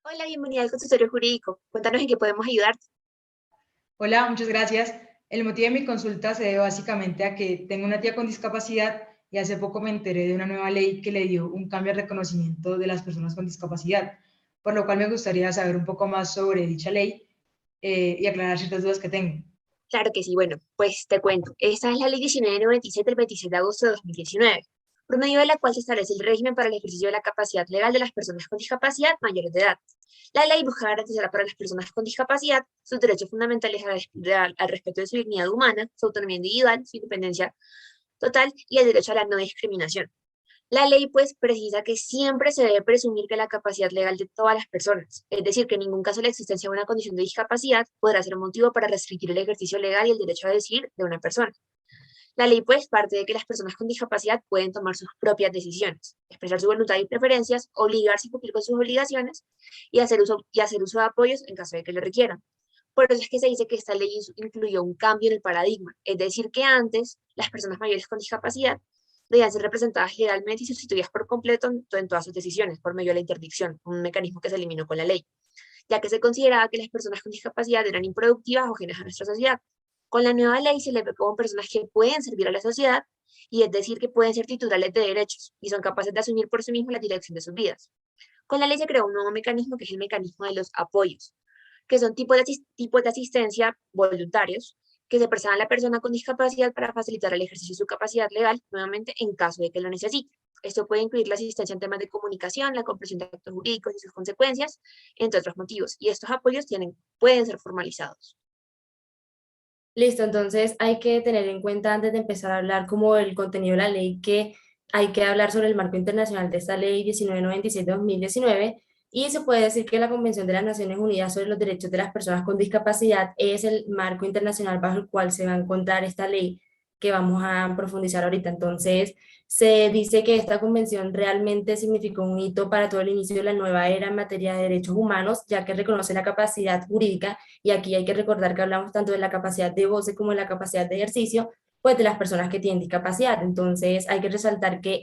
Hola, bienvenida al consultorio jurídico. Cuéntanos en qué podemos ayudarte. Hola, muchas gracias. El motivo de mi consulta se debe básicamente a que tengo una tía con discapacidad y hace poco me enteré de una nueva ley que le dio un cambio de reconocimiento de las personas con discapacidad, por lo cual me gustaría saber un poco más sobre dicha ley y aclarar ciertas dudas que tengo. Claro que sí, bueno, pues te cuento. Esta es la Ley 1997 del 26 de agosto de 2019, por medio de la cual se establece el régimen para el ejercicio de la capacidad legal de las personas con discapacidad mayores de edad. La ley busca garantizar para las personas con discapacidad sus derechos fundamentales al respeto de su dignidad humana, su autonomía individual, su independencia total y el derecho a la no discriminación. La ley pues precisa que siempre se debe presumir que la capacidad legal de todas las personas, es decir, que en ningún caso la existencia de una condición de discapacidad podrá ser motivo para restringir el ejercicio legal y el derecho a decidir de una persona. La ley pues parte de que las personas con discapacidad pueden tomar sus propias decisiones, expresar su voluntad y preferencias, obligarse a cumplir con sus obligaciones y hacer uso de apoyos en caso de que lo requieran. Por eso es que se dice que esta ley incluyó un cambio en el paradigma, es decir, que antes las personas mayores con discapacidad debían ser representadas legalmente y sustituidas por completo en todas sus decisiones por medio de la interdicción, un mecanismo que se eliminó con la ley, ya que se consideraba que las personas con discapacidad eran improductivas o ajenas a nuestra sociedad. Con la nueva ley se les ve como personas que pueden servir a la sociedad y es decir, que pueden ser titulares de derechos y son capaces de asumir por sí mismos la dirección de sus vidas. Con la ley se creó un nuevo mecanismo que es el mecanismo de los apoyos, que son tipos de asistencia voluntarios que se prestan a la persona con discapacidad para facilitar el ejercicio de su capacidad legal, nuevamente en caso de que lo necesite. Esto puede incluir la asistencia en temas de comunicación, la comprensión de actos jurídicos y sus consecuencias, entre otros motivos. Y estos apoyos pueden ser formalizados. Listo, entonces hay que tener en cuenta antes de empezar a hablar como el contenido de la ley que hay que hablar sobre el marco internacional de esta ley 1996 de 2019 y se puede decir que la Convención de las Naciones Unidas sobre los Derechos de las Personas con Discapacidad es el marco internacional bajo el cual se va a encontrar esta ley que vamos a profundizar ahorita. Entonces, se dice que esta convención realmente significó un hito para todo el inicio de la nueva era en materia de derechos humanos, ya que reconoce la capacidad jurídica y aquí hay que recordar que hablamos tanto de la capacidad de goce como de la capacidad de ejercicio, pues de las personas que tienen discapacidad. Entonces hay que resaltar que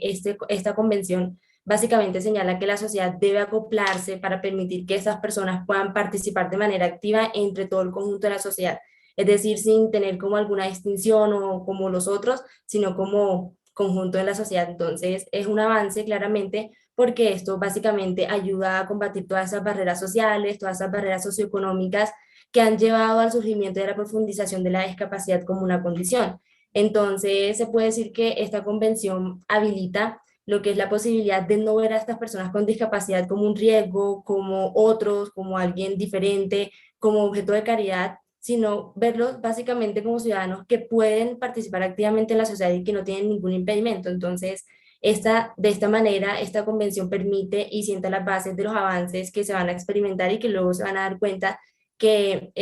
esta convención básicamente señala que la sociedad debe acoplarse para permitir que esas personas puedan participar de manera activa entre todo el conjunto de la sociedad. Es decir, sin tener como alguna distinción o como los otros, sino como conjunto de la sociedad. Entonces es un avance claramente porque esto básicamente ayuda a combatir todas esas barreras sociales, todas esas barreras socioeconómicas que han llevado al surgimiento de la profundización de la discapacidad como una condición. Entonces, se puede decir que esta convención habilita lo que es la posibilidad de no ver a estas personas con discapacidad como un riesgo, como otros, como alguien diferente, como objeto de caridad, sino verlos básicamente como ciudadanos que pueden participar activamente en la sociedad y que no tienen ningún impedimento. Entonces, de esta manera, esta convención permite y sienta las bases de los avances que se van a experimentar y que luego se van a dar cuenta que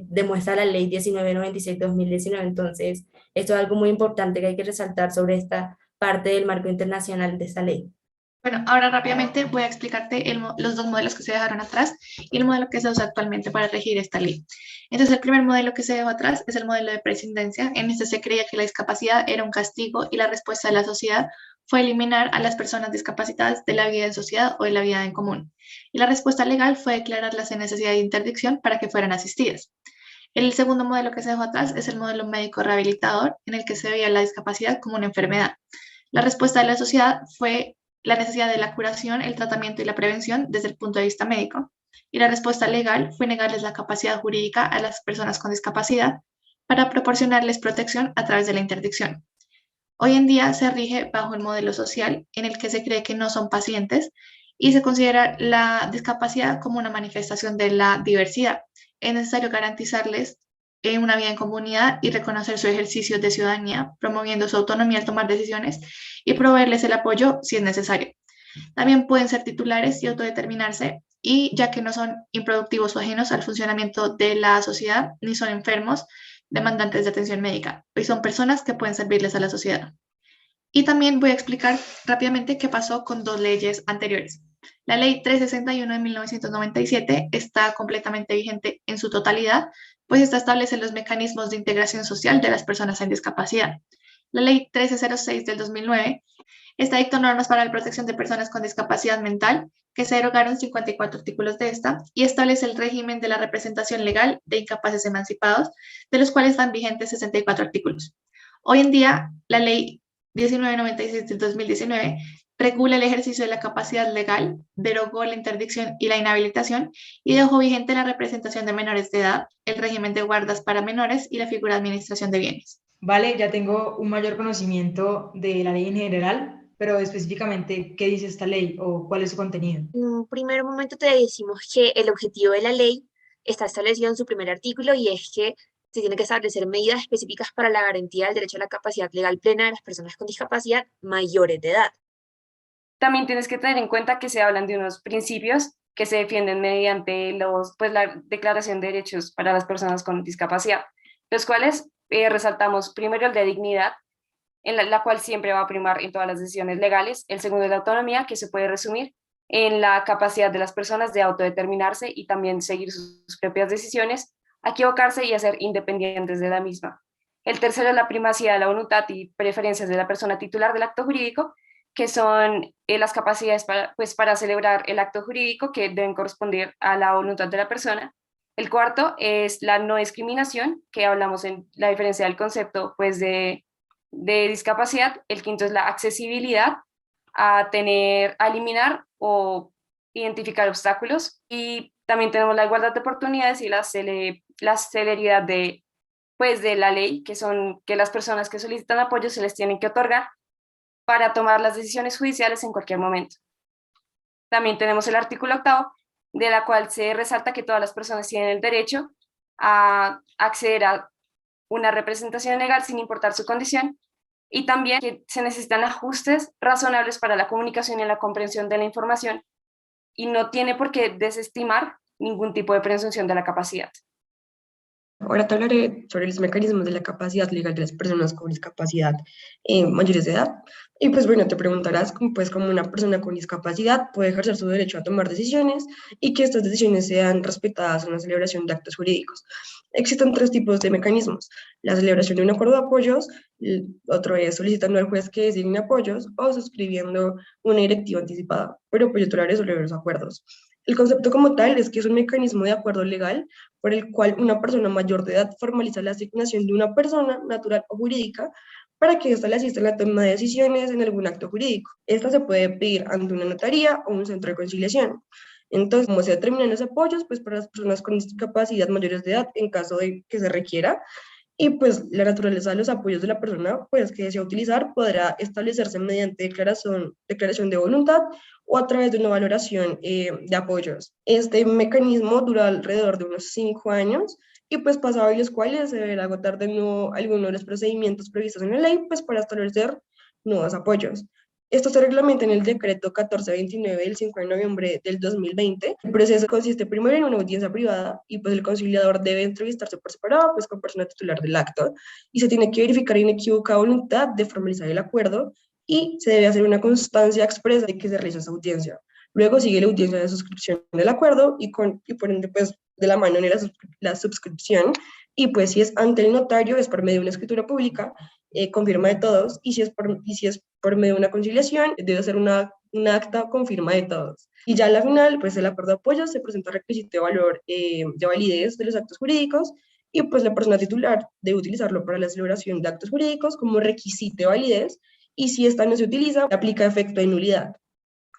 demuestra la ley 1996-2019. Entonces, esto es algo muy importante que hay que resaltar sobre esta parte del marco internacional de esta ley. Bueno, ahora rápidamente voy a explicarte los dos modelos que se dejaron atrás y el modelo que se usa actualmente para regir esta ley. Entonces, el primer modelo que se dejó atrás es el modelo de prescindencia. En este se creía que la discapacidad era un castigo y la respuesta de la sociedad fue eliminar a las personas discapacitadas de la vida en sociedad o de la vida en común. Y la respuesta legal fue declararlas en necesidad de interdicción para que fueran asistidas. El segundo modelo que se dejó atrás es el modelo médico rehabilitador, en el que se veía la discapacidad como una enfermedad. La respuesta de la sociedad fue la necesidad de la curación, el tratamiento y la prevención desde el punto de vista médico. Y la respuesta legal fue negarles la capacidad jurídica a las personas con discapacidad para proporcionarles protección a través de la interdicción. Hoy en día se rige bajo el modelo social en el que se cree que no son pacientes y se considera la discapacidad como una manifestación de la diversidad. Es necesario garantizarles una vida en comunidad y reconocer su ejercicio de ciudadanía, promoviendo su autonomía al tomar decisiones y proveerles el apoyo si es necesario. También pueden ser titulares y autodeterminarse, y ya que no son improductivos o ajenos al funcionamiento de la sociedad, ni son enfermos, demandantes de atención médica, y son personas que pueden servirles a la sociedad. Y también voy a explicar rápidamente qué pasó con dos leyes anteriores. La ley 361 de 1997 está completamente vigente en su totalidad, pues esta establece los mecanismos de integración social de las personas en discapacidad. La Ley 1306 del 2009. Esta dictó normas para la protección de personas con discapacidad mental, que se derogaron 54 artículos de esta, y establece el régimen de la representación legal de incapaces emancipados, de los cuales están vigentes 64 artículos. Hoy en día, la Ley 1996 del 2019 regula el ejercicio de la capacidad legal, derogó la interdicción y la inhabilitación y dejó vigente la representación de menores de edad, el régimen de guardas para menores y la figura de administración de bienes. Vale, ya tengo un mayor conocimiento de la ley en general, pero específicamente, ¿qué dice esta ley o cuál es su contenido? En un primer momento te decimos que el objetivo de la ley está establecido en su primer artículo y es que se tiene que establecer medidas específicas para la garantía del derecho a la capacidad legal plena de las personas con discapacidad mayores de edad. También tienes que tener en cuenta que se hablan de unos principios que se defienden mediante la Declaración de Derechos para las Personas con Discapacidad, los cuales resaltamos primero el de dignidad, en la cual siempre va a primar en todas las decisiones legales. El segundo es la autonomía, que se puede resumir en la capacidad de las personas de autodeterminarse y también seguir sus propias decisiones, a equivocarse y a ser independientes de la misma. El tercero es la primacía de la voluntad y preferencias de la persona titular del acto jurídico, que son las capacidades para celebrar el acto jurídico que deben corresponder a la voluntad de la persona. El cuarto es la no discriminación, que hablamos en la diferencia del concepto de discapacidad. El quinto es la accesibilidad, a eliminar o identificar obstáculos. Y también tenemos la igualdad de oportunidades y la celeridad de la ley, que son que las personas que solicitan apoyo se les tienen que otorgar para tomar las decisiones judiciales en cualquier momento. También tenemos el artículo 8, de la cual se resalta que todas las personas tienen el derecho a acceder a una representación legal sin importar su condición, y también que se necesitan ajustes razonables para la comunicación y la comprensión de la información, y no tiene por qué desestimar ningún tipo de presunción de la capacidad. Ahora te hablaré sobre los mecanismos de la capacidad legal de las personas con discapacidad mayores de edad. Y pues bueno, te preguntarás cómo una persona con discapacidad puede ejercer su derecho a tomar decisiones y que estas decisiones sean respetadas en la celebración de actos jurídicos. Existen tres tipos de mecanismos: la celebración de un acuerdo de apoyos, otro es solicitando al juez que designe apoyos o suscribiendo una directiva anticipada por apoyo titular sobre los acuerdos. El concepto como tal es que es un mecanismo de acuerdo legal por el cual una persona mayor de edad formaliza la asignación de una persona natural o jurídica para que ésta le asista en la toma de decisiones en algún acto jurídico. Esta se puede pedir ante una notaría o un centro de conciliación. Entonces, ¿cómo se determinan los apoyos? Pues para las personas con discapacidad mayores de edad, en caso de que se requiera. Y pues la naturaleza de los apoyos de la persona pues, que desea utilizar podrá establecerse mediante declaración de voluntad o a través de una valoración de apoyos. Este mecanismo dura alrededor de unos 5 años y pues pasados los cuales se deberá agotar de nuevo alguno de los procedimientos previstos en la ley pues para establecer nuevos apoyos. Esto se reglamenta en el decreto 1429 del 5 de noviembre del 2020. El proceso consiste primero en una audiencia privada y pues el conciliador debe entrevistarse por separado pues con persona titular del acto y se tiene que verificar inequívoca voluntad de formalizar el acuerdo y se debe hacer una constancia expresa de que se realiza esa audiencia. Luego sigue la audiencia de suscripción del acuerdo y por ende pues de la mano en la suscripción, y pues si es ante el notario es por medio de una escritura pública con firma de todos, y si es por medio de una conciliación debe ser una acta con firma de todos. Y ya a la final, pues el acuerdo de apoyo se presenta requisito de valor de validez de los actos jurídicos y pues la persona titular debe utilizarlo para la celebración de actos jurídicos como requisito de validez, y si esta no se utiliza, aplica efecto de nulidad.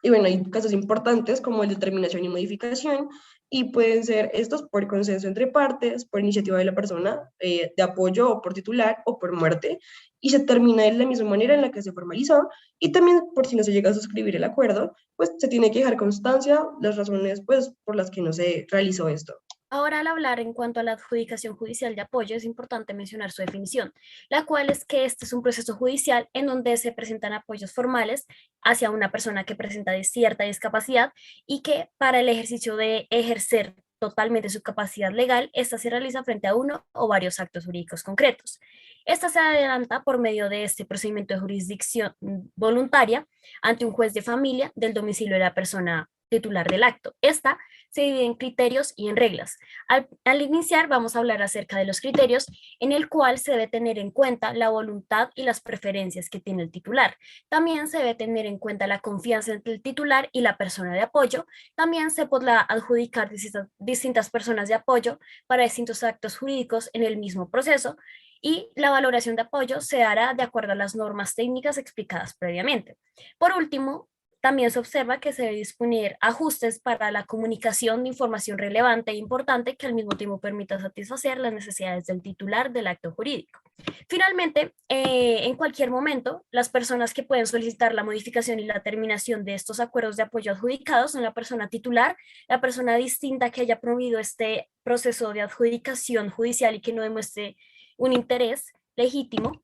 Y bueno, hay casos importantes como el de determinación y modificación, y pueden ser estos por consenso entre partes, por iniciativa de la persona de apoyo o por titular o por muerte, y se termina de la misma manera en la que se formalizó, y también por si no se llega a suscribir el acuerdo, pues se tiene que dejar constancia las razones pues por las que no se realizó esto. Ahora, al hablar en cuanto a la adjudicación judicial de apoyo, es importante mencionar su definición, la cual es que este es un proceso judicial en donde se presentan apoyos formales hacia una persona que presenta cierta discapacidad y que para el ejercicio de ejercer totalmente su capacidad legal, esta se realiza frente a uno o varios actos jurídicos concretos. Esta se adelanta por medio de este procedimiento de jurisdicción voluntaria ante un juez de familia del domicilio de la persona titular del acto. Esta se divide en criterios y en reglas. Al iniciar vamos a hablar acerca de los criterios, en el cual se debe tener en cuenta la voluntad y las preferencias que tiene el titular. También se debe tener en cuenta la confianza entre el titular y la persona de apoyo. También se podrá adjudicar distintas personas de apoyo para distintos actos jurídicos en el mismo proceso, y la valoración de apoyo se hará de acuerdo a las normas técnicas explicadas previamente. Por último, también se observa que se debe disponer ajustes para la comunicación de información relevante e importante que al mismo tiempo permita satisfacer las necesidades del titular del acto jurídico. Finalmente, en cualquier momento, las personas que pueden solicitar la modificación y la terminación de estos acuerdos de apoyo adjudicados son la persona titular, la persona distinta que haya promovido este proceso de adjudicación judicial y que no demuestre un interés legítimo,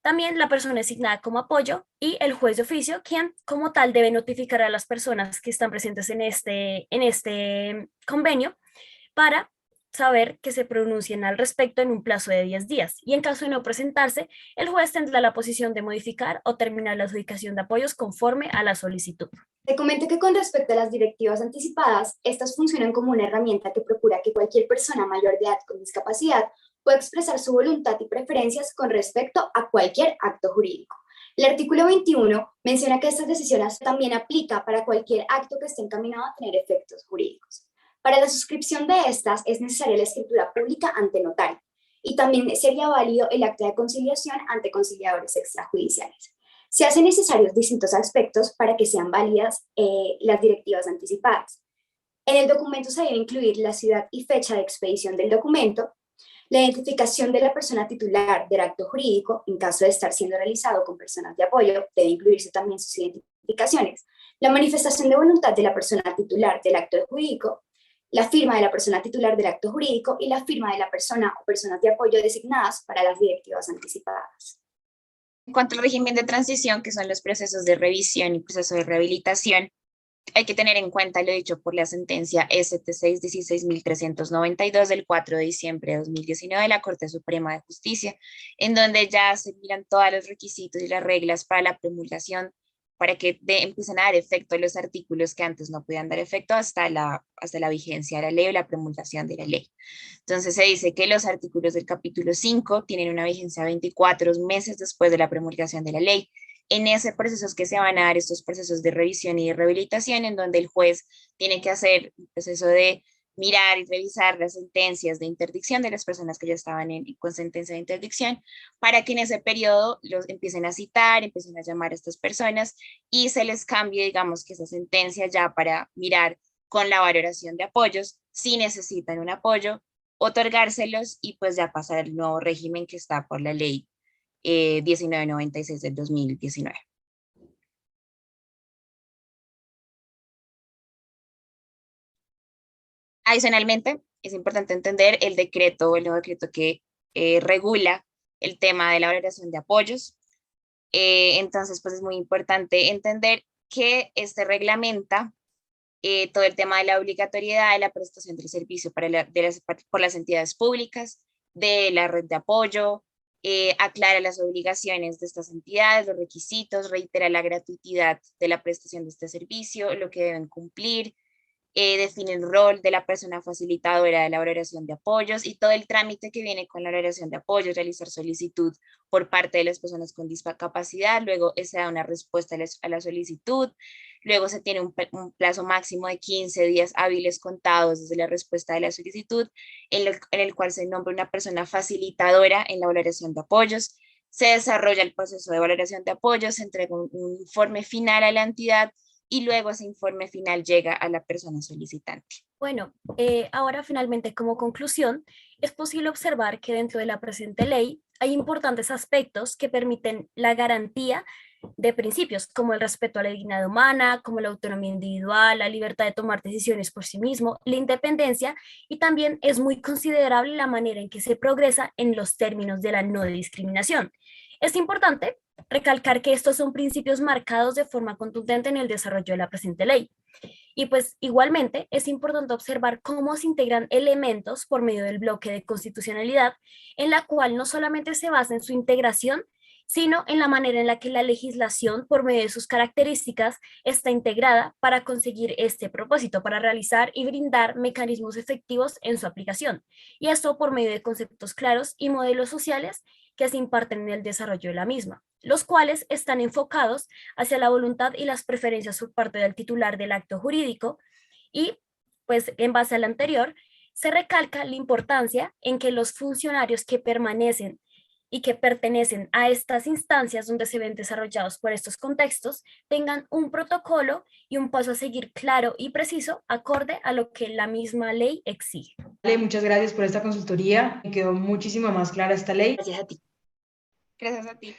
también la persona designada como apoyo y el juez de oficio, quien como tal debe notificar a las personas que están presentes en este convenio para saber que se pronuncien al respecto en un plazo de 10 días. Y en caso de no presentarse, el juez tendrá la posición de modificar o terminar la adjudicación de apoyos conforme a la solicitud. Te comento que con respecto a las directivas anticipadas, estas funcionan como una herramienta que procura que cualquier persona mayor de edad con discapacidad pueda expresar su voluntad y preferencias con respecto a cualquier acto jurídico. El artículo 21 menciona que estas decisiones también aplica para cualquier acto que esté encaminado a tener efectos jurídicos. Para la suscripción de estas es necesaria la escritura pública ante notario, y también sería válido el acta de conciliación ante conciliadores extrajudiciales. Se hacen necesarios distintos aspectos para que sean válidas las directivas anticipadas. En el documento se debe incluir la ciudad y fecha de expedición del documento, la identificación de la persona titular del acto jurídico, en caso de estar siendo realizado con personas de apoyo, debe incluirse también sus identificaciones, la manifestación de voluntad de la persona titular del acto jurídico, la firma de la persona titular del acto jurídico y la firma de la persona o personas de apoyo designadas para las directivas anticipadas. En cuanto al régimen de transición, que son los procesos de revisión y proceso de rehabilitación, hay que tener en cuenta lo dicho por la sentencia ST6 16.392 del 4 de diciembre de 2019 de la Corte Suprema de Justicia, en donde ya se miran todos los requisitos y las reglas para la promulgación, para que empiecen a dar efecto los artículos que antes no podían dar efecto hasta la vigencia de la ley o la promulgación de la ley. Entonces se dice que los artículos del capítulo 5 tienen una vigencia 24 meses después de la promulgación de la ley. En ese proceso es que se van a dar estos procesos de revisión y de rehabilitación, en donde el juez tiene que hacer un proceso de mirar y revisar las sentencias de interdicción de las personas que ya estaban con sentencia de interdicción, para que en ese periodo los empiecen a citar, empiecen a llamar a estas personas y se les cambie, digamos, que esa sentencia ya para mirar con la valoración de apoyos, si necesitan un apoyo, otorgárselos y pues ya pasar al nuevo régimen que está por la ley 1996 del 2019. Adicionalmente, es importante entender el nuevo decreto que regula el tema de la valoración de apoyos. Entonces, pues es muy importante entender que este reglamenta todo el tema de la obligatoriedad de la prestación del servicio por las entidades públicas, de la red de apoyo, aclara las obligaciones de estas entidades, los requisitos, reitera la gratuidad de la prestación de este servicio, lo que deben cumplir, define el rol de la persona facilitadora de la valoración de apoyos y todo el trámite que viene con la valoración de apoyos, realizar solicitud por parte de las personas con discapacidad, luego se da una respuesta a la solicitud, luego se tiene un plazo máximo de 15 días hábiles contados desde la respuesta de la solicitud, en el cual se nombra una persona facilitadora en la valoración de apoyos, se desarrolla el proceso de valoración de apoyos, se entrega un informe final a la entidad, y luego ese informe final llega a la persona solicitante. Bueno, ahora finalmente como conclusión, es posible observar que dentro de la presente ley hay importantes aspectos que permiten la garantía de principios como el respeto a la dignidad humana, como la autonomía individual, la libertad de tomar decisiones por sí mismo, la independencia, y también es muy considerable la manera en que se progresa en los términos de la no discriminación. Es importante recalcar que estos son principios marcados de forma contundente en el desarrollo de la presente ley. Y pues igualmente es importante observar cómo se integran elementos por medio del bloque de constitucionalidad, en la cual no solamente se basa en su integración sino en la manera en la que la legislación, por medio de sus características, está integrada para conseguir este propósito, para realizar y brindar mecanismos efectivos en su aplicación. Y esto por medio de conceptos claros y modelos sociales que se imparten en el desarrollo de la misma, los cuales están enfocados hacia la voluntad y las preferencias por parte del titular del acto jurídico. Y pues en base al anterior, se recalca la importancia en que los funcionarios que permanecen y que pertenecen a estas instancias donde se ven desarrollados por estos contextos tengan un protocolo y un paso a seguir claro y preciso acorde a lo que la misma ley exige. Vale, muchas gracias por esta consultoría. Me quedó muchísimo más clara esta ley. Gracias a ti. Gracias a ti.